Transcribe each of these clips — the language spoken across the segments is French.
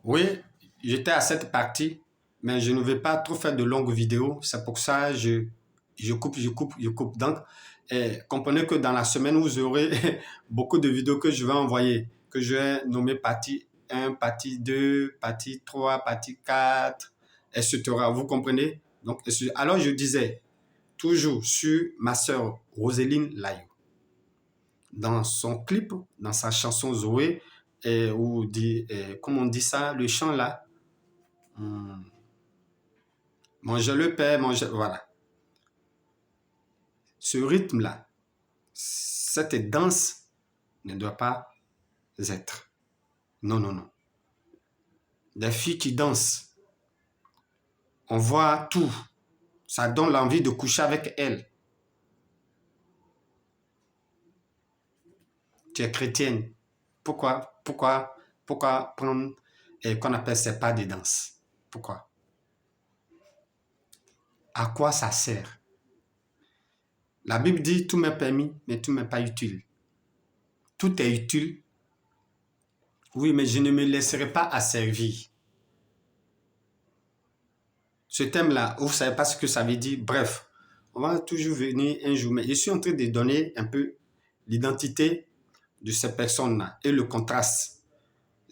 Oui, j'étais à cette partie, mais je ne vais pas trop faire de longues vidéos. C'est pour ça que je coupe. Donc, comprenez que dans la semaine, vous aurez beaucoup de vidéos que je vais envoyer, que je vais nommer partie 1, partie 2, partie 3, partie 4, etc. Vous comprenez? Donc, alors je disais, toujours sur ma sœur Roseline Layo. Dans son clip, dans sa chanson Zoé, ou dit, comment on dit ça, le chant là, manger le pain, manger, voilà. Ce rythme-là, cette danse ne doit pas être. Non, non, non. Des filles qui dansent, on voit tout. Ça donne l'envie de coucher avec elles. Tu es chrétienne. Pourquoi prendre qu'on appelle ces pas de danse? Pourquoi? À quoi ça sert? La Bible dit tout m'est permis, mais tout m'est pas utile. Tout est utile. Oui, mais je ne me laisserai pas asservir. Ce thème-là, vous ne savez pas ce que ça veut dire. Bref, on va toujours venir un jour. Mais je suis en train de donner un peu l'identité de ces personnes-là et le contraste,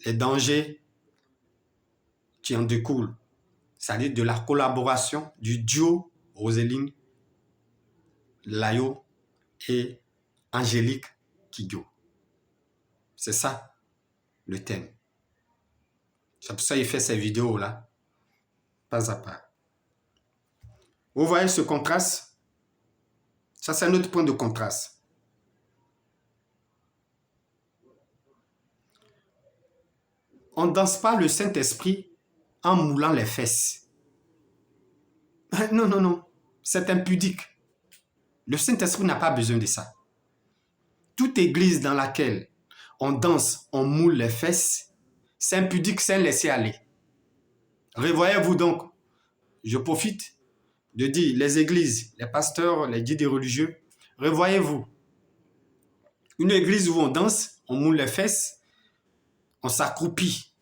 les dangers qui en découlent. C'est-à-dire de la collaboration du duo Roseline Layo et Angélique Kidjo. C'est ça le thème. C'est pour ça qu'il fait ces vidéos-là, pas à pas. Vous voyez ce contraste? Ça, c'est un autre point de contraste. On ne danse pas le Saint-Esprit en moulant les fesses. Non, non, non. C'est impudique. Le Saint-Esprit n'a pas besoin de ça. Toute église dans laquelle on danse, on moule les fesses, c'est impudique, c'est laisser aller. Revoyez-vous donc. Je profite de dire, les églises, les pasteurs, les guides religieux, revoyez-vous. Une église où on danse, on moule les fesses, on s'accroupit.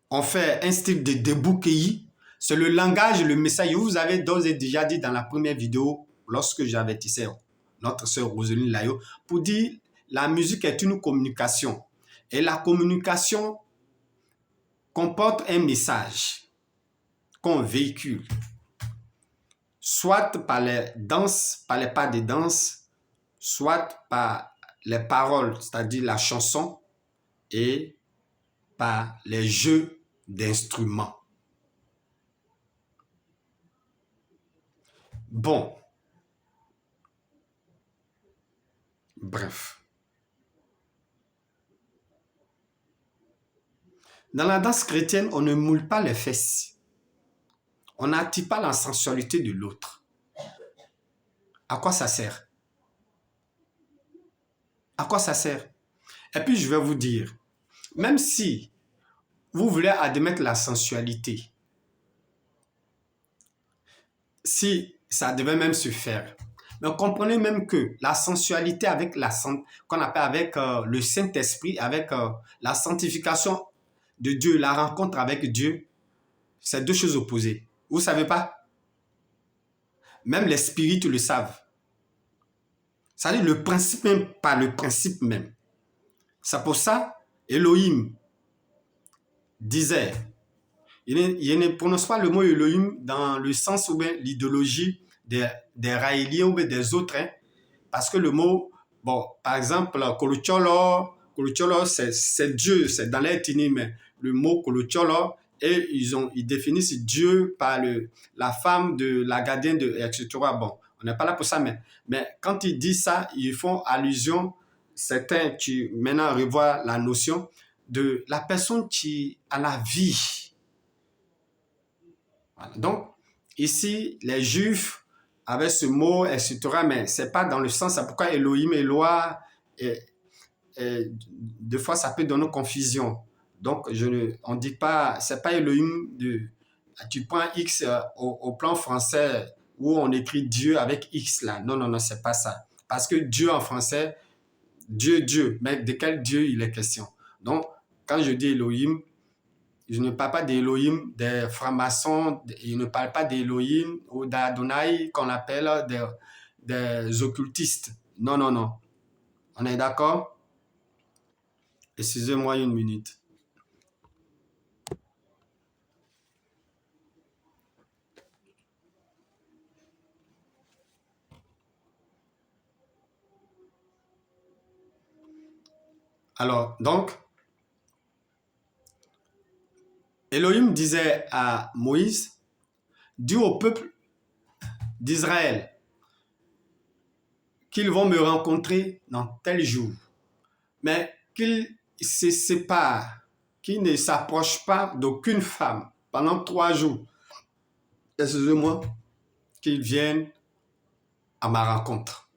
On fait un style de debout-cueilli. C'est le langage, le message. Vous avez d'ores et déjà dit dans la première vidéo, lorsque j'avertissais notre sœur Roseline Layo, pour dire la musique est une communication. Et la communication comporte un message qu'on véhicule. Soit par les danses, par les pas de danse, soit par les paroles, c'est-à-dire la chanson, et par les jeux d'instruments. Bon. Bref. Dans la danse chrétienne, on ne moule pas les fesses. On n'attire pas la sensualité de l'autre. À quoi ça sert? À quoi ça sert? Et puis je vais vous dire, même si vous voulez admettre la sensualité, si ça devait même se faire, mais comprenez même que la sensualité avec qu'on appelle avec le Saint-Esprit, avec la sanctification de Dieu, la rencontre avec Dieu, c'est deux choses opposées. Vous ne savez pas? Même les spirites le savent. C'est-à-dire le principe même, pas le principe même. C'est pour ça, Elohim disait, il ne prononce pas le mot Elohim dans le sens ou bien l'idéologie des Raéliens ou bien des autres, hein, parce que le mot, bon, par exemple, Kolucholo, c'est Dieu, c'est dans l'ethnie, mais le mot Kolucholo, et ils définissent Dieu par la femme de la gardienne, etc. Bon, on n'est pas là pour ça, mais quand ils disent ça, ils font allusion, certains qui maintenant revoient la notion de la personne qui a la vie. Voilà. Donc, ici, les Juifs avaient ce mot, etc., mais ce n'est pas dans le sens, c'est pourquoi Elohim, Eloah, des fois, ça peut donner confusion. Donc, on ne dit pas, ce n'est pas Elohim, tu prends X au plan français où on écrit Dieu avec X là. Non, non, non, ce n'est pas ça. Parce que Dieu en français, Dieu, mais de quel Dieu il est question? Donc, quand je dis Elohim, je ne parle pas d'Elohim des francs-maçons, je ne parle pas d'Elohim ou d'Adonai qu'on appelle des occultistes. Non, non, non. On est d'accord? Excusez-moi une minute. Alors, donc, Elohim disait à Moïse, dis au peuple d'Israël qu'ils vont me rencontrer dans tel jour, mais qu'ils se séparent, qu'ils ne s'approchent pas d'aucune femme pendant 3 jours. Excusez-moi, qu'ils viennent à ma rencontre.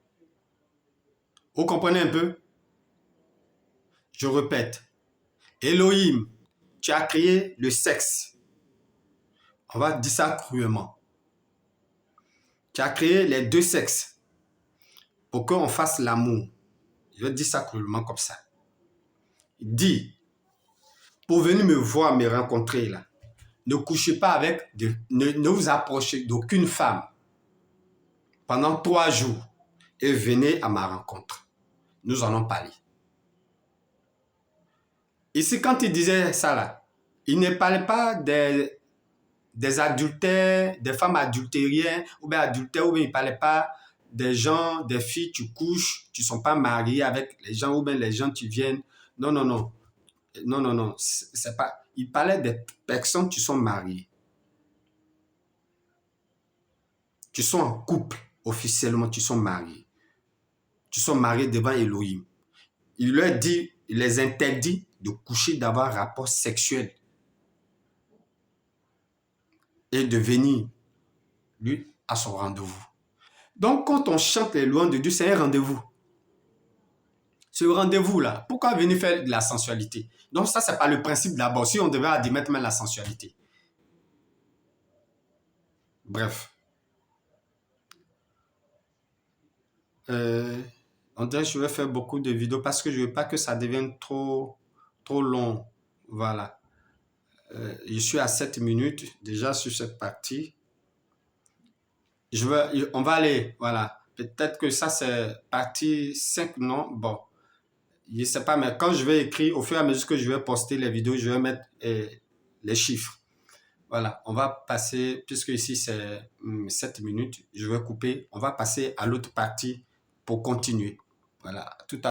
Vous comprenez un peu? Je répète, Elohim, tu as créé le sexe. On va dire ça cruellement. Tu as créé les deux sexes pour qu'on fasse l'amour. Je vais dire ça cruellement comme ça. Il dit, pour venir me voir, me rencontrer là, ne couchez pas avec, ne vous approchez d'aucune femme pendant 3 jours et venez à ma rencontre. Nous en allons parler. Ici, quand il disait ça là, il ne parlait pas des adultères, des femmes adultériennes ou bien adultères, ou bien il ne parlait pas des gens, des filles, tu couches, tu ne sont pas mariés avec les gens, ou bien les gens, tu viens. Non, non, non. Non, non, non. C'est pas. Il parlait des personnes qui sont mariées. Tu sont en couple, officiellement, tu sont mariés. Tu sont mariés devant Elohim. Il leur dit, il les interdit de coucher, d'avoir rapport sexuel et de venir, lui, à son rendez-vous. Donc, quand on chante les louanges de Dieu, c'est un rendez-vous. Ce rendez-vous-là, pourquoi venir faire de la sensualité? Donc, ça, c'est pas le principe d'abord. Si on devait admettre même la sensualité. Bref. On dirait que je vais faire beaucoup de vidéos parce que je ne veux pas que ça devienne trop long. Voilà. Je suis à 7 minutes déjà sur cette partie. On va aller, voilà. Peut-être que ça, c'est partie 5, non? Bon, je ne sais pas, mais quand je vais écrire, au fur et à mesure que je vais poster les vidéos, je vais mettre les chiffres. Voilà, on va passer, puisque ici c'est 7 minutes, je vais couper. On va passer à l'autre partie pour continuer. Voilà, tout à